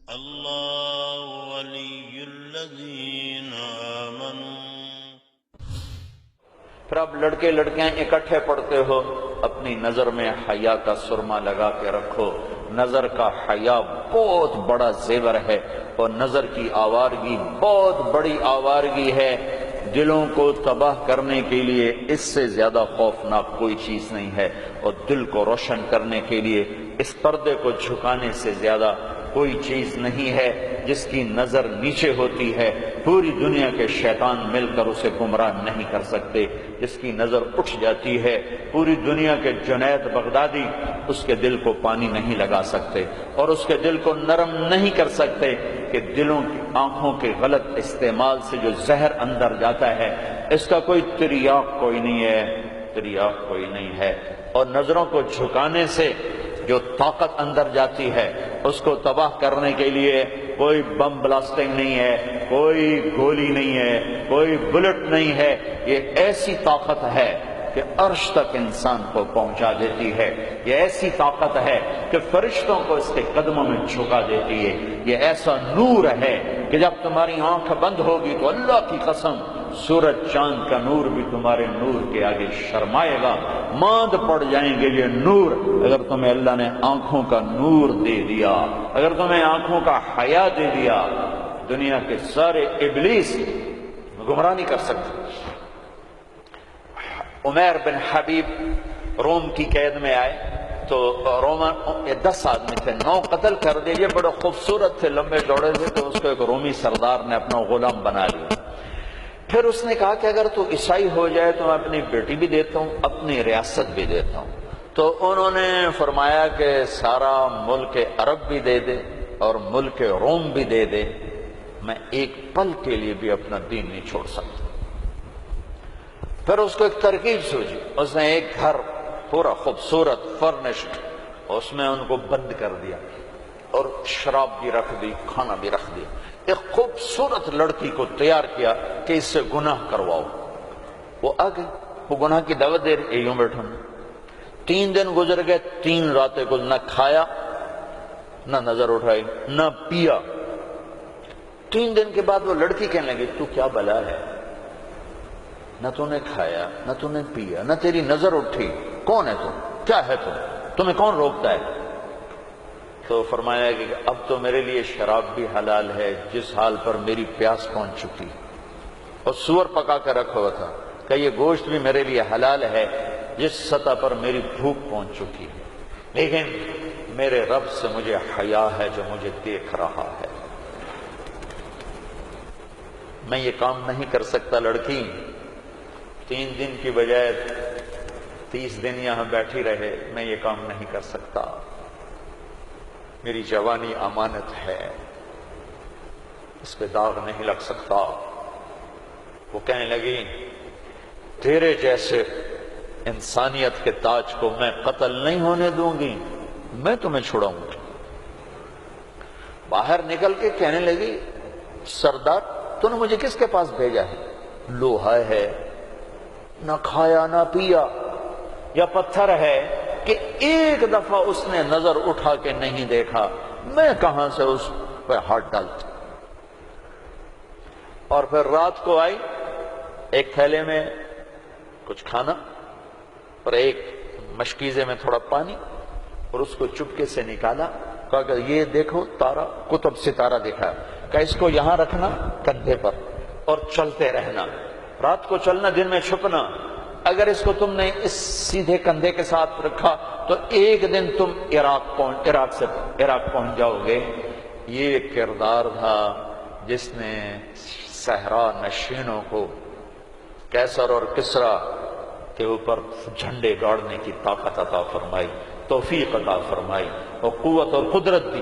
اللہ ولی الذین آمنوا۔ پھر اب لڑکے لڑکیاں اکٹھے پڑھتے ہو، اپنی نظر میں حیا کا سرما لگا کے رکھو۔ نظر کا حیا بہت بڑا زیور ہے، اور نظر کی آوارگی بہت بڑی آوارگی ہے۔ دلوں کو تباہ کرنے کے لیے اس سے زیادہ خوفناک کوئی چیز نہیں ہے، اور دل کو روشن کرنے کے لیے اس پردے کو جھکانے سے زیادہ کوئی چیز نہیں ہے۔ جس کی نظر نیچے ہوتی ہے پوری دنیا کے شیطان مل کر اسے گمراہ نہیں کر سکتے۔ جس کی نظر اٹھ جاتی ہے پوری دنیا کے جنید بغدادی اس کے دل کو پانی نہیں لگا سکتے، اور اس کے دل کو نرم نہیں کر سکتے، کہ دلوں کی آنکھوں کے غلط استعمال سے جو زہر اندر جاتا ہے اس کا کوئی تریاق کوئی نہیں ہے، تریاق کوئی نہیں ہے۔ اور نظروں کو جھکانے سے جو طاقت اندر جاتی ہے اس کو تباہ کرنے کے لیے کوئی بم بلاسٹنگ نہیں ہے، کوئی گولی نہیں ہے، کوئی بلٹ نہیں ہے۔ یہ ایسی طاقت ہے کہ عرش تک انسان کو پہنچا دیتی ہے، یہ ایسی طاقت ہے کہ فرشتوں کو اس کے قدموں میں جھکا دیتی ہے۔ یہ ایسا نور ہے کہ جب تمہاری آنکھ بند ہوگی تو اللہ کی قسم سورج چاند کا نور بھی تمہارے نور کے آگے شرمائے گا، ماند پڑ جائیں گے یہ نور۔ اگر تمہیں اللہ نے آنکھوں کا نور دے دیا، اگر تمہیں آنکھوں کا حیا دے دیا، دنیا کے سارے ابلیس گمراہ نہیں کر سکتے۔ عمیر بن حبیب روم کی قید میں آئے تو رومن 10 آدمی تھے، 9 قتل کر دیے، بڑے خوبصورت تھے، لمبے چوڑے تھے، تو اس کو ایک رومی سردار نے اپنا غلام بنا لیا۔ پھر اس نے کہا کہ اگر تو عیسائی ہو جائے تو میں اپنی بیٹی بھی دیتا ہوں، اپنی ریاست بھی دیتا ہوں۔ تو انہوں نے فرمایا کہ سارا ملک عرب بھی دے دے اور ملک روم بھی دے دے، میں ایک پل کے لیے بھی اپنا دین نہیں چھوڑ سکتا۔ پھر اس کو ایک ترکیب سوچی، اس نے ایک گھر پورا خوبصورت فرنشڈ، اس میں ان کو بند کر دیا، اور شراب بھی رکھ دی، کھانا بھی رکھ دیا۔ ایک خوبصورت لڑکی کو تیار کیا کہ اس سے گناہ کرواؤ۔ وہ آ گئی، وہ گناہ کی دعوت دے رہی، یوں بیٹھا۔ 3 دن گزر گئے، 3 راتیں کو نہ کھایا، نہ نظر اٹھائی، نہ پیا۔ 3 دن کے بعد وہ لڑکی کہنے لگی تو کیا بلا ہے، نہ تو نے کھایا نہ تو نے پیا نہ تیری نظر اٹھی، کون ہے تم، کیا ہے تم، تمہیں کون روکتا ہے؟ تو فرمایا کہ اب تو میرے لیے شراب بھی حلال ہے جس حال پر میری پیاس پہنچ چکی، اور سور پکا کر رکھا ہوا تھا کہ یہ گوشت بھی میرے لیے حلال ہے جس سطح پر میری بھوک پہنچ چکی ہے، لیکن میرے رب سے مجھے حیا ہے جو مجھے دیکھ رہا ہے، میں یہ کام نہیں کر سکتا۔ لڑکی 3 دن کی بجائے 30 دن یہاں بیٹھی رہے، میں یہ کام نہیں کر سکتا، میری جوانی امانت ہے، اس پہ داغ نہیں لگ سکتا۔ وہ کہنے لگی تیرے جیسے انسانیت کے تاج کو میں قتل نہیں ہونے دوں گی، میں تمہیں چھڑاؤں گی۔ باہر نکل کے کہنے لگی سردار تو نے مجھے کس کے پاس بھیجا ہے؟ لوہا ہے، نہ کھایا نہ پیا، یا پتھر ہے کہ ایک دفعہ اس نے نظر اٹھا کے نہیں دیکھا، میں کہاں سے اس پہ ہاتھ ڈالتا؟ اور پھر رات کو آئی، ایک تھیلے میں کچھ کھانا اور ایک مشکیزے میں تھوڑا پانی، اور اس کو چپکے سے نکالا، کہا کہ یہ دیکھو تارا، قطب ستارہ دکھا، کہ اس کو یہاں رکھنا کندھے پر اور چلتے رہنا، رات کو چلنا دن میں چھپنا۔ اگر اس کو تم نے اس سیدھے کندھے کے ساتھ رکھا تو ایک دن تم عراق پہنچ جاؤ گے۔ یہ کردار تھا جس نے صحرا نشینوں کو کیسر اور کسرا کے اوپر جھنڈے گاڑنے کی طاقت عطا فرمائی، توفیق عطا فرمائی اور قوت اور قدرت دی۔